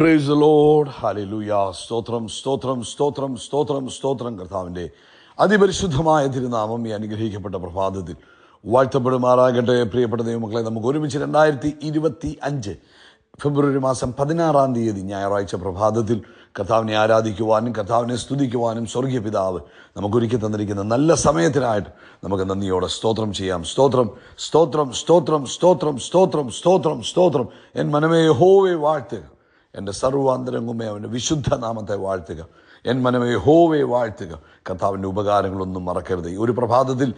Praise the Lord. Hallelujah. സ്തോത്രം സ്തോത്രം സ്തോത്രം സ്തോത്രം സ്തോത്രം. കർത്താവിൻ്റെ അതിപരിശുദ്ധമായ തിരുനാമം ഈ അനുഗ്രഹിക്കപ്പെട്ട പ്രഭാതത്തിൽ വാഴ്ത്തപ്പെടുമാറാകട്ടെ. പ്രിയപ്പെട്ട ദൈവമക്കളെ, നമുക്ക് ഒരുമിച്ച് 2025 ഫെബ്രുവരി മാസം 16-ാം തീയതി ഞായറാഴ്ച പ്രഭാതത്തിൽ കർത്താവിനെ ആരാധിക്കുവാനും കർത്താവിനെ സ്തുതിക്കുവാനും സ്വർഗീയ പിതാവ് നമുക്കൊരുക്കി തന്നിരിക്കുന്ന നല്ല സമയത്തിനായിട്ട് നമുക്ക് നന്ദിയോടെ സ്തോത്രം ചെയ്യാം. സ്തോത്രം സ്തോത്രം സ്തോത്രം സ്തോത്രം സ്തോത്രം സ്തോത്രം സ്തോത്രം. എൻ മനമേ യഹോവയെ വാഴ്ത്തുക, എൻ്റെ സർവാന്തരംഗമേ അവൻ്റെ വിശുദ്ധ നാമത്തെ വാഴ്ത്തുക. എൻ മനമേ യഹോവയെ വാഴ്ത്തുക. കർത്താവിൻ്റെ ഉപകാരങ്ങളൊന്നും മറക്കരുത്. ഈ ഒരു പ്രഭാതത്തിൽ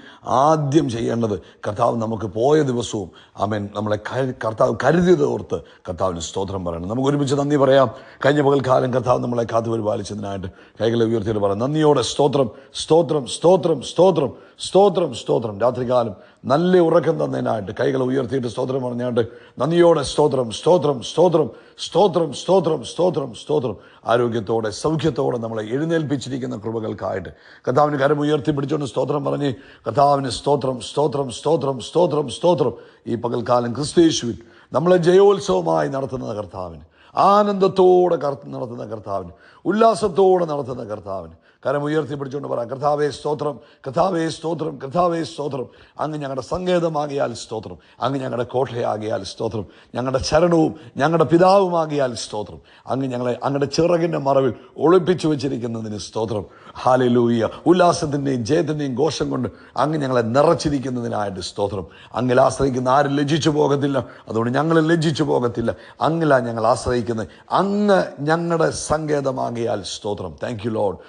ആദ്യം ചെയ്യേണ്ടത് കർത്താവ് നമുക്ക് പോയ ദിവസവും ആമേൻ നമ്മളെ കർത്താവ് കരുതിയത് ഓർത്ത് കർത്താവിന് സ്തോത്രം പറയണം. നമുക്ക് ഒരുമിച്ച് നന്ദി പറയാം. കഴിഞ്ഞ പകൽക്കാലം കർത്താവ് നമ്മളെ കാത്തുപരിപാലിച്ചതിനായിട്ട് കൈകളെ ഉയർത്തിയിട്ട് പറയാം നന്ദിയോടെ സ്തോത്രം സ്തോത്രം സ്തോത്രം സ്തോത്രം സ്തോത്രം സ്തോത്രം. രാത്രികാലം നല്ല ഉറക്കം തന്നതിനായിട്ട് കൈകളെ ഉയർത്തിയിട്ട് സ്തോത്രം പറഞ്ഞാണ്ട് നന്ദിയോടെ സ്തോത്രം സ്തോത്രം സ്തോത്രം സ്തോത്രം സ്തോത്രം സ്തോത്രം സ്തോത്രം. ആരോഗ്യത്തോടെ സൗഖ്യത്തോടെ നമ്മളെ എഴുന്നേൽപ്പിച്ചിരിക്കുന്ന കൃപകൾക്കായിട്ട് കർത്താവിന് കരം ഉയർത്തി പിടിച്ചുകൊണ്ട് സ്തോത്രം പറഞ്ഞ് കർത്താവിന് സ്തോത്രം സ്തോത്രം സ്തോത്രം സ്തോത്രം സ്തോത്രം. ഈ പകൽക്കാലം ക്രിസ്തുയേശുവിൽ നമ്മളെ ജയോത്സവമായി നടത്തുന്ന കർത്താവിന്, ആനന്ദത്തോടെ നടത്തുന്ന കർത്താവിന്, ഉല്ലാസത്തോടെ നടത്തുന്ന കർത്താവിന് കരം ഉയർത്തി പിടിച്ചുകൊണ്ട് പറയാം കർത്താവേ സ്തോത്രം, കർത്താവേ സ്തോത്രം, കർത്താവേ സ്തോത്രം. അങ്ങ് ഞങ്ങളുടെ സങ്കേതമാകിയാൽ സ്തോത്രം, അങ്ങ് ഞങ്ങളുടെ കോട്ടയാകിയാൽ സ്തോത്രം, ഞങ്ങളുടെ ശരണവും ഞങ്ങളുടെ പിതാവുമാകിയാൽ സ്തോത്രം. അങ്ങ് ഞങ്ങളെ അങ്ങയുടെ ചിറകിൻ്റെ മറവിൽ ഒളിപ്പിച്ചു വെച്ചിരിക്കുന്നതിന് സ്തോത്രം. ഹല്ലേലൂയ. ഉല്ലാസത്തിൻ്റെയും ജയത്തിൻ്റെയും ഘോഷം കൊണ്ട് അങ്ങ് ഞങ്ങളെ നിറച്ചിരിക്കുന്നതിനായിട്ട് സ്തോത്രം. അങ്ങിൽ ആശ്രയിക്കുന്ന ആരും ലജ്ജിച്ചു പോകത്തില്ല, അതുകൊണ്ട് ഞങ്ങൾ ലജ്ജിച്ചു പോകത്തില്ല. അങ്ങിലാ ഞങ്ങൾ ആശ്രയിക്കുന്നത്, അങ്ങ് ഞങ്ങളുടെ സങ്കേതമാകിയാൽ സ്തോത്രം. Thank you Lord.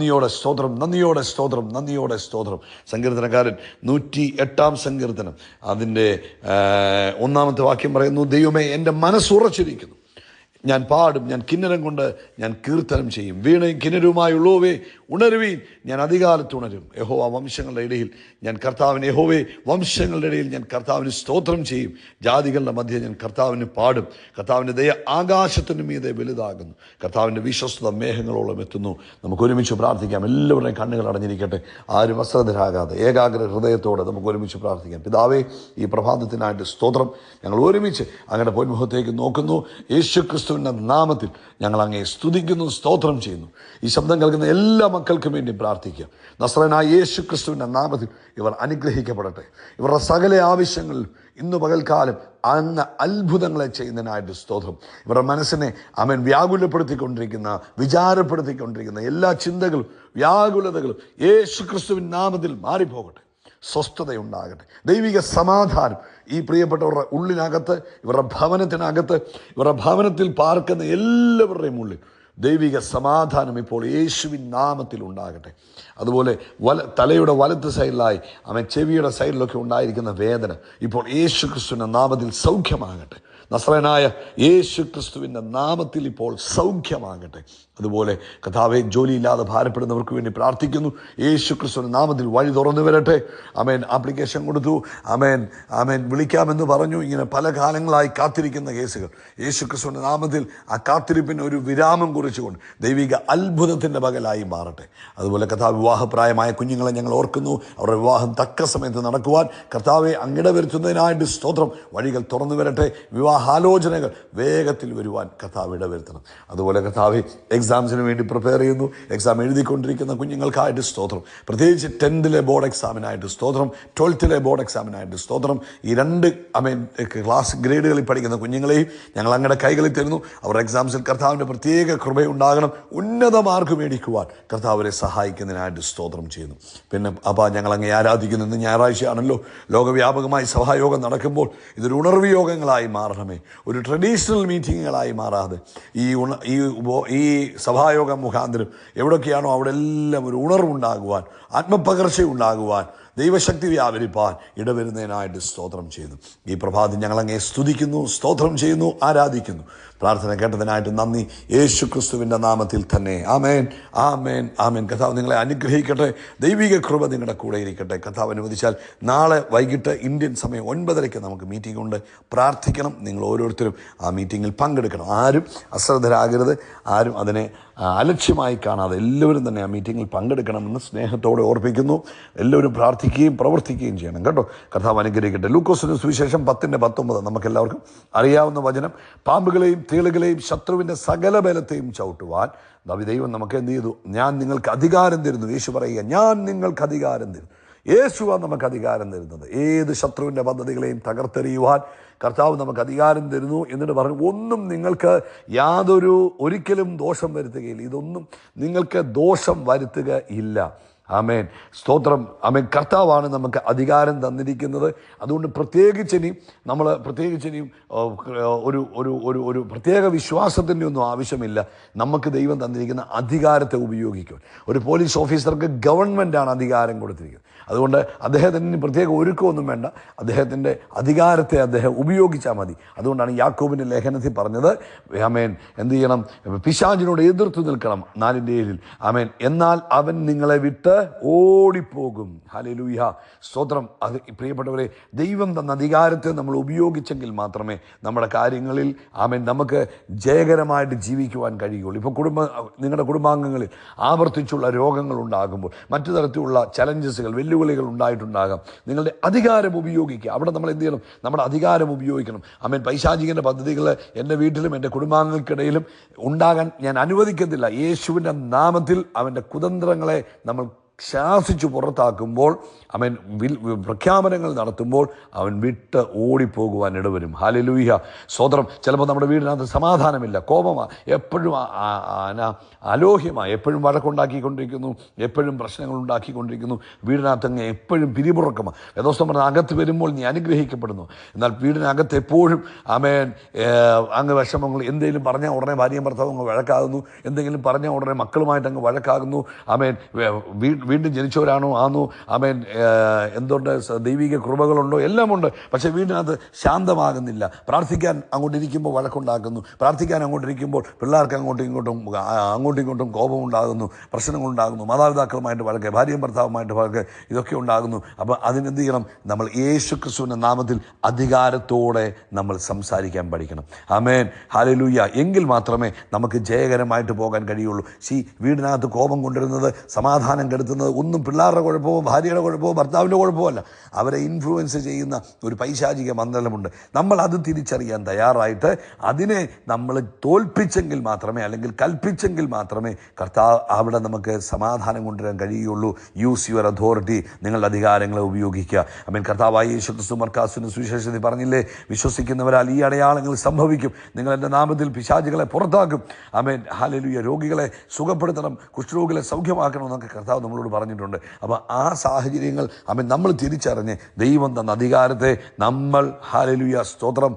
നന്ദിയോടെ സ്തോത്രം, നന്ദിയോടെ സ്തോത്രം, നന്ദിയോടെ സ്തോത്രം. സങ്കീർത്തനക്കാരൻ 108-ാം സങ്കീർത്തനം അതിൻ്റെ 1-ാമത്തെ വാക്യം പറയുന്നു, ദൈവമേ എൻ്റെ മനസ്സുറച്ചിരിക്കുന്നു, ഞാൻ പാടും, ഞാൻ കിന്നരം കൊണ്ട് ഞാൻ കീർത്തനം ചെയ്യും. വീണയും കിന്നരവുമായുള്ളവേ ഉണരുവീൻ, ഞാൻ അധികാലത്ത് ഉണരും. യഹോവ വംശങ്ങളുടെ ഇടയിൽ ഞാൻ കർത്താവിന്, യഹോവേ വംശങ്ങളുടെ ഇടയിൽ ഞാൻ കർത്താവിന് സ്തോത്രം ചെയ്യും. ജാതികളുടെ മധ്യേ ഞാൻ കർത്താവിന് പാടും. കർത്താവിൻ്റെ ദയ ആകാശത്തിന് മീതെ വലുതാകുന്നു, കർത്താവിൻ്റെ വിശ്വസ്തത മേഘങ്ങളോളം എത്തുന്നു. നമുക്ക് ഒരുമിച്ച് പ്രാർത്ഥിക്കാം. എല്ലാവരുടെയും കണ്ണുകൾ അടഞ്ഞിരിക്കട്ടെ. ആരും അശ്രദ്ധരാകാതെ ഏകാഗ്ര ഹൃദയത്തോടെ നമുക്ക് ഒരുമിച്ച് പ്രാർത്ഥിക്കാം. പിതാവേ, ഈ പ്രഭാതത്തിനായിട്ട് സ്തോത്രം. ഞങ്ങൾ ഒരുമിച്ച് അങ്ങയുടെ പൊന്മുഖത്തേക്ക് നോക്കുന്നു. യേശു ക്രിസ്തുവിൻ്റെ നാമത്തിൽ ഞങ്ങൾ അങ്ങയെ സ്തുതിക്കുന്നു, സ്തോത്രം ചെയ്യുന്നു. ഈ ശബ്ദം കേൾക്കുന്ന എല്ലാ മക്കൾക്കും വേണ്ടി പ്രാർത്ഥിക്കാം. നസ്രനായ യേശു ക്രിസ്തുവിൻ്റെ നാമത്തിൽ ഇവർ അനുഗ്രഹിക്കപ്പെടട്ടെ. ഇവരുടെ സകല ആവശ്യങ്ങളിലും ഇന്ന് പകൽക്കാലം അങ്ങ് അത്ഭുതങ്ങളെ ചെയ്യുന്നതിനായിട്ട് സ്തോത്രം. ഇവരുടെ മനസ്സിനെ അവൻ വ്യാകുലപ്പെടുത്തിക്കൊണ്ടിരിക്കുന്ന, വിചാരപ്പെടുത്തിക്കൊണ്ടിരിക്കുന്ന എല്ലാ ചിന്തകളും വ്യാകുലതകളും യേശു ക്രിസ്തുവിൻ നാമത്തിൽ മാറിപ്പോകട്ടെ. സ്വസ്ഥതയുണ്ടാകട്ടെ. ദൈവിക സമാധാനം ഈ പ്രിയപ്പെട്ടവരുടെ ഉള്ളിനകത്ത്, ഇവരുടെ ഭവനത്തിനകത്ത്, ഇവരുടെ ഭവനത്തിൽ പാർക്കുന്ന എല്ലാവരുടെയും ഉള്ളിൽ ദൈവിക സമാധാനം ഇപ്പോൾ യേശുവിൻ നാമത്തിൽ ഉണ്ടാകട്ടെ. അതുപോലെ തലയുടെ വലത്ത് സൈഡിലായി അവൻ ചെവിയുടെ സൈഡിലൊക്കെ ഉണ്ടായിരിക്കുന്ന വേദന ഇപ്പോൾ യേശു ക്രിസ്തുവിൻ്റെ നാമത്തിൽ സൗഖ്യമാകട്ടെ. നസ്രനായ യേശു ക്രിസ്തുവിൻ്റെ നാമത്തിൽ ഇപ്പോൾ സൗഖ്യമാകട്ടെ. അതുപോലെ കർത്താവേ, ജോലിയില്ലാതെ ഭാരപ്പെടുന്നവർക്ക് വേണ്ടി പ്രാർത്ഥിക്കുന്നു. യേശു ക്രിസ്തുവിൻ്റെ നാമത്തിൽ വഴി തുറന്നു വരട്ടെ. ആമേൻ. ആപ്ലിക്കേഷൻ കൊടുത്തു, ആമേൻ ആമേൻ, വിളിക്കാമെന്ന് പറഞ്ഞു. ഇങ്ങനെ പല കാലങ്ങളായി കാത്തിരിക്കുന്ന കേസുകൾ യേശു ക്രിസ്തുവിൻ്റെ നാമത്തിൽ ആ കാത്തിരിപ്പിന് ഒരു വിരാമം കുറിച്ചുകൊണ്ട് ദൈവിക അത്ഭുതത്തിൻ്റെ പകലായി മാറട്ടെ. അതുപോലെ കർത്താവ്, വിവാഹപ്രായമായ കുഞ്ഞുങ്ങളെ ഞങ്ങൾ ഓർക്കുന്നു. അവരുടെ വിവാഹം തക്ക സമയത്ത് നടക്കുവാൻ കർത്താവെ അങ്ങിട വരുത്തുന്നതിനായിട്ട് സ്തോത്രം. വഴികൾ തുറന്നു വരട്ടെ. വിവാഹാലോചനകൾ വേഗത്തിൽ വരുവാൻ കർത്താവ് ഇടവരുത്തണം. അതുപോലെ കർത്താവെ, എക്സാംസിന് വേണ്ടി പ്രിപ്പയർ ചെയ്യുന്നു, എക്സാം എഴുതിക്കൊണ്ടിരിക്കുന്ന കുഞ്ഞുങ്ങൾക്കായിട്ട് സ്തോത്രം. പ്രത്യേകിച്ച് 10th ബോർഡ് എക്സാമിനായിട്ട് സ്തോത്രം, 12th ബോർഡ് എക്സാമിനായിട്ട് സ്തോത്രം. ഈ 2 ക്ലാസ് ഗ്രേഡുകളിൽ പഠിക്കുന്ന കുഞ്ഞുങ്ങളെയും ഞങ്ങൾ അങ്ങയുടെ കൈകളിൽ തരുന്നു. അവരുടെ എക്സാംസിൽ കർത്താവിൻ്റെ പ്രത്യേക കൃപയുണ്ടാകണം. ഉന്നത മാർക്ക് മേടിക്കുവാൻ കർത്താവരെ സഹായിക്കുന്നതിനായിട്ട് സ്തോത്രം ചെയ്യുന്നു. പിന്നെ ഞങ്ങൾ അങ്ങേ ആരാധിക്കുന്നു. ഇന്ന് ഞായറാഴ്ചയാണല്ലോ. ലോകവ്യാപകമായി സഭായോഗം നടക്കുമ്പോൾ ഇതൊരു ഉണർവ് യോഗങ്ങളായി മാറണമേ. ഒരു ട്രഡീഷണൽ മീറ്റിങ്ങുകളായി മാറാതെ ഈ സഭായോഗം മുഖാന്തരം എവിടെയൊക്കെയാണോ അവിടെ എല്ലാം ഒരു ഉണർവുണ്ടാകുവാൻ, ആത്മപകർച്ചയുണ്ടാകുവാൻ, ദൈവശക്തി വ്യാപരിപ്പാൻ ഇടവരുന്നതിനായിട്ട് സ്തോത്രം ചെയ്യുന്നു. ഈ പ്രഭാതം ഞങ്ങൾ അങ്ങേ സ്തുതിക്കുന്നു, സ്തോത്രം ചെയ്യുന്നു, ആരാധിക്കുന്നു. പ്രാർത്ഥന കേട്ടതിനായിട്ട് നന്ദി, യേശു ക്രിസ്തുവിൻ്റെ നാമത്തിൽ തന്നെ. ആമേൻ, ആമേൻ, ആമേൻ. കർത്താവ് നിങ്ങളെ അനുഗ്രഹിക്കട്ടെ. ദൈവിക കൃപ നിങ്ങളുടെ കൂടെ ഇരിക്കട്ടെ. കർത്താവ് അനുവദിച്ചാൽ നാളെ വൈകിട്ട് ഇന്ത്യൻ സമയം 9:30 നമുക്ക് മീറ്റിംഗ് ഉണ്ട്. പ്രാർത്ഥിക്കണം. നിങ്ങൾ ഓരോരുത്തരും ആ മീറ്റിങ്ങിൽ പങ്കെടുക്കണം. ആരും അശ്രദ്ധരാകരുത്. ആരും അതിനെ അലക്ഷ്യമായി കാണാതെ എല്ലാവരും തന്നെ ആ മീറ്റിങ്ങിൽ പങ്കെടുക്കണമെന്ന് സ്നേഹത്തോടെ ഓർപ്പിക്കുന്നു. എല്ലാവരും പ്രാർത്ഥിക്കുകയും പ്രവർത്തിക്കുകയും ചെയ്യണം കേട്ടോ. കർത്താവ് അനുഗ്രഹിക്കട്ടെ. ലൂക്കോസിന് സുവിശേഷം 10:19 നമുക്കെല്ലാവർക്കും അറിയാവുന്ന വചനം. പാമ്പുകളെയും തേളുകളെയും ശത്രുവിൻ്റെ സകല ബലത്തെയും ചവിട്ടുവാൻ ദൈവം നമുക്ക് എന്ത് ചെയ്തു? ഞാൻ നിങ്ങൾക്ക് അധികാരം തരുന്നു. യേശു പറയുക, ഞാൻ നിങ്ങൾക്ക് അധികാരം തരുന്നു. യേശുവാണ് നമുക്ക് അധികാരം തരുന്നത്. ഏത് ശത്രുവിൻ്റെ പദ്ധതികളെയും തകർത്തെറിയുവാൻ കർത്താവ് നമുക്ക് അധികാരം തരുന്നു. എന്നിട്ട് പറഞ്ഞു, ഒന്നും നിങ്ങൾക്ക് ഒരിക്കലും ദോഷം വരുത്തുകയില്ല. ഇതൊന്നും നിങ്ങൾക്ക് ദോഷം വരുത്തുക ഇല്ല. ആമേൻ, സ്തോത്രം. ആമേൻ. കർത്താവാണ് നമുക്ക് അധികാരം തന്നിരിക്കുന്നത്. അതുകൊണ്ട് പ്രത്യേകിച്ചിനിയും ഒരു ഒരു ഒരു ഒരു പ്രത്യേക വിശ്വാസത്തിൻ്റെ ഒന്നും ആവശ്യമില്ല. നമുക്ക് ദൈവം തന്നിരിക്കുന്ന അധികാരത്തെ ഉപയോഗിക്കും. ഒരു പോലീസ് ഓഫീസർക്ക് ഗവൺമെൻറ്റാണ് അധികാരം കൊടുത്തിരിക്കുന്നത്. അതുകൊണ്ട് അദ്ദേഹത്തിന് പ്രത്യേക ഒരുക്കമൊന്നും വേണ്ട. അദ്ദേഹത്തിൻ്റെ അധികാരത്തെ അദ്ദേഹം ഉപയോഗിച്ചാൽ മതി. അതുകൊണ്ടാണ് യാക്കോബിൻ്റെ ലേഖനത്തിൽ പറഞ്ഞത്, ആമേൻ, എന്ത് ചെയ്യണം? പിശാചിനോട് എതിർത്ത് നിൽക്കണം. 4:7. ആമേൻ. എന്നാൽ അവൻ നിങ്ങളെ വിട്ട് ഓടിപ്പോകും. ഹല്ലേലൂയ, സ്തോത്രം. അത് പ്രിയപ്പെട്ടവരെ, ദൈവം തന്ന അധികാരത്തെ നമ്മൾ ഉപയോഗിച്ചെങ്കിൽ മാത്രമേ നമ്മുടെ കാര്യങ്ങളിൽ ആമേൻ നമുക്ക് ജയകരമായിട്ട് ജീവിക്കുവാൻ കഴിയുള്ളൂ. ഇപ്പോൾ നിങ്ങളുടെ കുടുംബാംഗങ്ങളിൽ ആവർത്തിച്ചുള്ള രോഗങ്ങൾ ഉണ്ടാകുമ്പോൾ, മറ്റു തരത്തിലുള്ള ചലഞ്ചസുകൾ, വെല്ലുവിളികൾ ഉണ്ടായിട്ടുണ്ടാകാം. നിങ്ങളുടെ അധികാരം ഉപയോഗിക്കുക. അവിടെ നമ്മൾ എന്ത് ചെയ്യണം? നമ്മുടെ അധികാരം ഉപയോഗിക്കണം. ആമേൻ. പൈശാചികൻ്റെ പദ്ധതികൾ എൻ്റെ വീട്ടിലും എൻ്റെ കുടുംബാംഗങ്ങൾക്കിടയിലും ഉണ്ടാകാൻ ഞാൻ അനുവദിക്കത്തില്ല. യേശുവിൻ്റെ നാമത്തിൽ അവൻ്റെ കുതന്ത്രങ്ങളെ നമ്മൾ ശാസിച്ചു പുറത്താക്കുമ്പോൾ, അവൻ പ്രഖ്യാപനങ്ങൾ നടത്തുമ്പോൾ അവൻ വിട്ട് ഓടിപ്പോകുവാൻ ഇടവരും. ഹല്ലേലൂയ, സ്തോത്രം. ചിലപ്പോൾ നമ്മുടെ വീടിനകത്ത് സമാധാനമില്ല, കോപമാണ്, എപ്പോഴും അലോഹ്യമാണ്, എപ്പോഴും വഴക്കുണ്ടാക്കിക്കൊണ്ടിരിക്കുന്നു, എപ്പോഴും പ്രശ്നങ്ങൾ ഉണ്ടാക്കിക്കൊണ്ടിരിക്കുന്നു. വീടിനകത്ത് എപ്പോഴും പിരിമുറുക്കമാണ്. വേദോസ്തം പറഞ്ഞ, അകത്ത് വരുമ്പോൾ നീ അനുഗ്രഹിക്കപ്പെടുന്നു. എന്നാൽ വീടിനകത്ത് എപ്പോഴും ആമേൻ വിഷമങ്ങൾ, എന്തെങ്കിലും പറഞ്ഞാൽ ഉടനെ ഭാര്യയും ഭർത്താവും അങ്ങ് വഴക്കാകുന്നു, എന്തെങ്കിലും പറഞ്ഞാൽ ഉടനെ മക്കളുമായിട്ട് അങ്ങ് വഴക്കാകുന്നു. ആമേൻ. വീണ്ടും ജനിച്ചവരാണോ ആണോ, ആമേൻ, എന്തുകൊണ്ട് ദൈവിക കൃപകളുണ്ടോ, എല്ലാമുണ്ട്. പക്ഷേ വീടിനകത്ത് ശാന്തമാകുന്നില്ല. പ്രാർത്ഥിക്കാൻ അങ്ങോട്ടിരിക്കുമ്പോൾ വഴക്കുണ്ടാക്കുന്നു, പ്രാർത്ഥിക്കാൻ അങ്ങോട്ടിരിക്കുമ്പോൾ പിള്ളേർക്ക് അങ്ങോട്ടും ഇങ്ങോട്ടും കോപമുണ്ടാകുന്നു, പ്രശ്നങ്ങളുണ്ടാകുന്നു, മാതാപിതാക്കളുമായിട്ട് വഴക്ക്, ഭാര്യയും ഭർത്താവുമായിട്ട് വഴക്ക്, ഇതൊക്കെ ഉണ്ടാകുന്നു. അപ്പോൾ അതിനെന്ത് ചെയ്യണം? നമ്മൾ യേശു ക്രിസ്തുവിൻ്റെ നാമത്തിൽ അധികാരത്തോടെ നമ്മൾ സംസാരിക്കാൻ പഠിക്കണം. ആമേൻ, ഹല്ലേലൂയ. എങ്കിൽ മാത്രമേ നമുക്ക് ജയകരമായിട്ട് പോകാൻ കഴിയുള്ളൂ. വീടിനകത്ത് കോപം കൊണ്ടുവരുന്നത്, സമാധാനം കെടുത്തുന്നത് ഒന്നും പിള്ളേരുടെ കുഴപ്പമോ ഭാര്യയുടെ കുഴപ്പമോ ഭർത്താവിൻ്റെ കുഴപ്പമല്ല. അവരെ ഇൻഫ്ലുവൻസ് ചെയ്യുന്ന ഒരു പൈശാചിക മണ്ഡലമുണ്ട്. നമ്മൾ അത് തിരിച്ചറിയാൻ തയ്യാറായിട്ട് അതിനെ നമ്മൾ തോൽപ്പിച്ചെങ്കിൽ മാത്രമേ, അല്ലെങ്കിൽ കൽപ്പിച്ചെങ്കിൽ മാത്രമേ കർത്താവ് അവിടെ നമുക്ക് സമാധാനം കൊണ്ടുവരാൻ കഴിയുള്ളൂ. Use your authority. നിങ്ങളുടെ അധികാരങ്ങളെ ഉപയോഗിക്കുക. ആമേൻ. കർത്താവായ യേശു ക്രിസ്തു മർക്കാസിന് സുവിശേഷത്തിൽ പറഞ്ഞില്ലേ, വിശ്വസിക്കുന്നവരാൽ ഈ അടയാളങ്ങൾ സംഭവിക്കും. നിങ്ങൾ എൻ്റെ നാമത്തിൽ പിശാചുകളെ പുറത്താക്കും. ആമേൻ, ഹല്ലേലൂയ. രോഗികളെ സുഖപ്പെടുത്തണം, കുഷ്ഠരോഗികളെ സൗഖ്യമാക്കണം എന്നൊക്കെ കർത്താവ് നമ്മളോട് പറഞ്ഞിട്ടുണ്ട്. അപ്പോൾ ആ സാഹചര്യങ്ങൾ നമ്മൾ തിരിച്ചറിഞ്ഞ് ദൈവം തന്ന അധികാരത്തെ നമ്മൾ, ഹല്ലേലൂയ, സ്തോത്രം,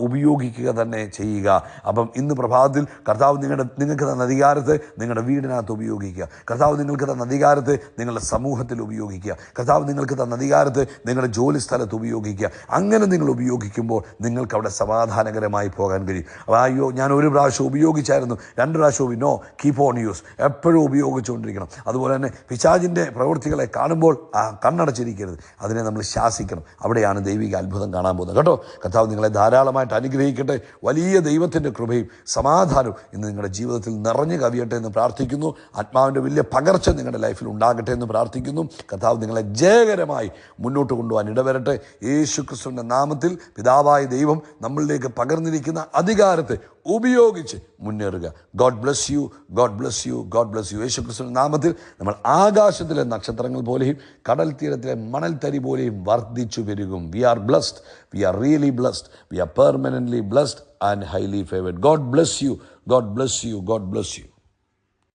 ഉപയോഗിക്കുക തന്നെ ചെയ്യുക. അപ്പം ഇന്ന് പ്രഭാതത്തിൽ കർത്താവ് നിങ്ങൾക്ക് തന്ന അധികാരത്തെ നിങ്ങളുടെ വീടിനകത്ത് ഉപയോഗിക്കുക. കർത്താവ് നിങ്ങൾക്ക് തന്ന അധികാരത്തെ നിങ്ങളുടെ സമൂഹത്തിൽ ഉപയോഗിക്കുക. കർത്താവ് നിങ്ങൾക്ക് തന്ന അധികാരത്തെ നിങ്ങളുടെ ജോലി സ്ഥലത്ത് ഉപയോഗിക്കുക. അങ്ങനെ നിങ്ങൾ ഉപയോഗിക്കുമ്പോൾ നിങ്ങൾക്ക് അവിടെ സമാധാനകരമായി പോകാൻ കഴിയും. അയ്യോ, ഞാൻ ഒരു പ്രാവശ്യം ഉപയോഗിച്ചായിരുന്നു, 2 പ്രാവശ്യവും, നോ, കീപ്പ് ഓൺ യൂസ്. എപ്പോഴും ഉപയോഗിച്ചുകൊണ്ടിരിക്കണം. അതുപോലെ തന്നെ പിശാചിൻ്റെ പ്രവൃത്തികളെ കാണുമ്പോൾ കണ്ണടച്ചിരിക്കരുത്, അതിനെ നമ്മൾ ശാസിക്കണം. അവിടെയാണ് ദൈവിക അത്ഭുതം കാണാൻ പോകുന്നത് കേട്ടോ. കർത്താവ് നിങ്ങളെ ധാരാളമായിട്ട് അനുഗ്രഹിക്കട്ടെ. വലിയ ദൈവത്തിൻ്റെ കൃപയും സമാധാനവും ഇന്ന് നിങ്ങളുടെ ജീവിതത്തിൽ നിറഞ്ഞു കവിയട്ടെ എന്ന് പ്രാർത്ഥിക്കുന്നു. ആത്മാവിൻ്റെ വലിയ പകർച്ച നിങ്ങളുടെ ലൈഫിൽ ഉണ്ടാകട്ടെ എന്ന് പ്രാർത്ഥിക്കുന്നു. കർത്താവ് നിങ്ങളെ ജയകരമായി മുന്നോട്ട് കൊണ്ടുപോകാൻ ഇടവരട്ടെ. യേശു ക്രിസ്തുവിൻ്റെ നാമത്തിൽ പിതാവായ ദൈവം നമ്മളിലേക്ക് പകർന്നിരിക്കുന്ന അധികാരത്തെ ഉപയോഗിച്ച് മുന്നേറുക. God bless you, God bless you, God bless you. യേശു ക്രിസ്തുവിൻ്റെ നാമത്തിൽ നമ്മൾ ആകാശത്തിലെ നക്ഷത്രങ്ങൾ പോലെയും കടൽ തീരത്തിലെ മണൽത്തരി പോലെയും വർദ്ധിച്ചു പെരുകും. We are blessed, we are really blessed, we are permanently blessed and highly favoured. God bless you, God bless you, God bless U.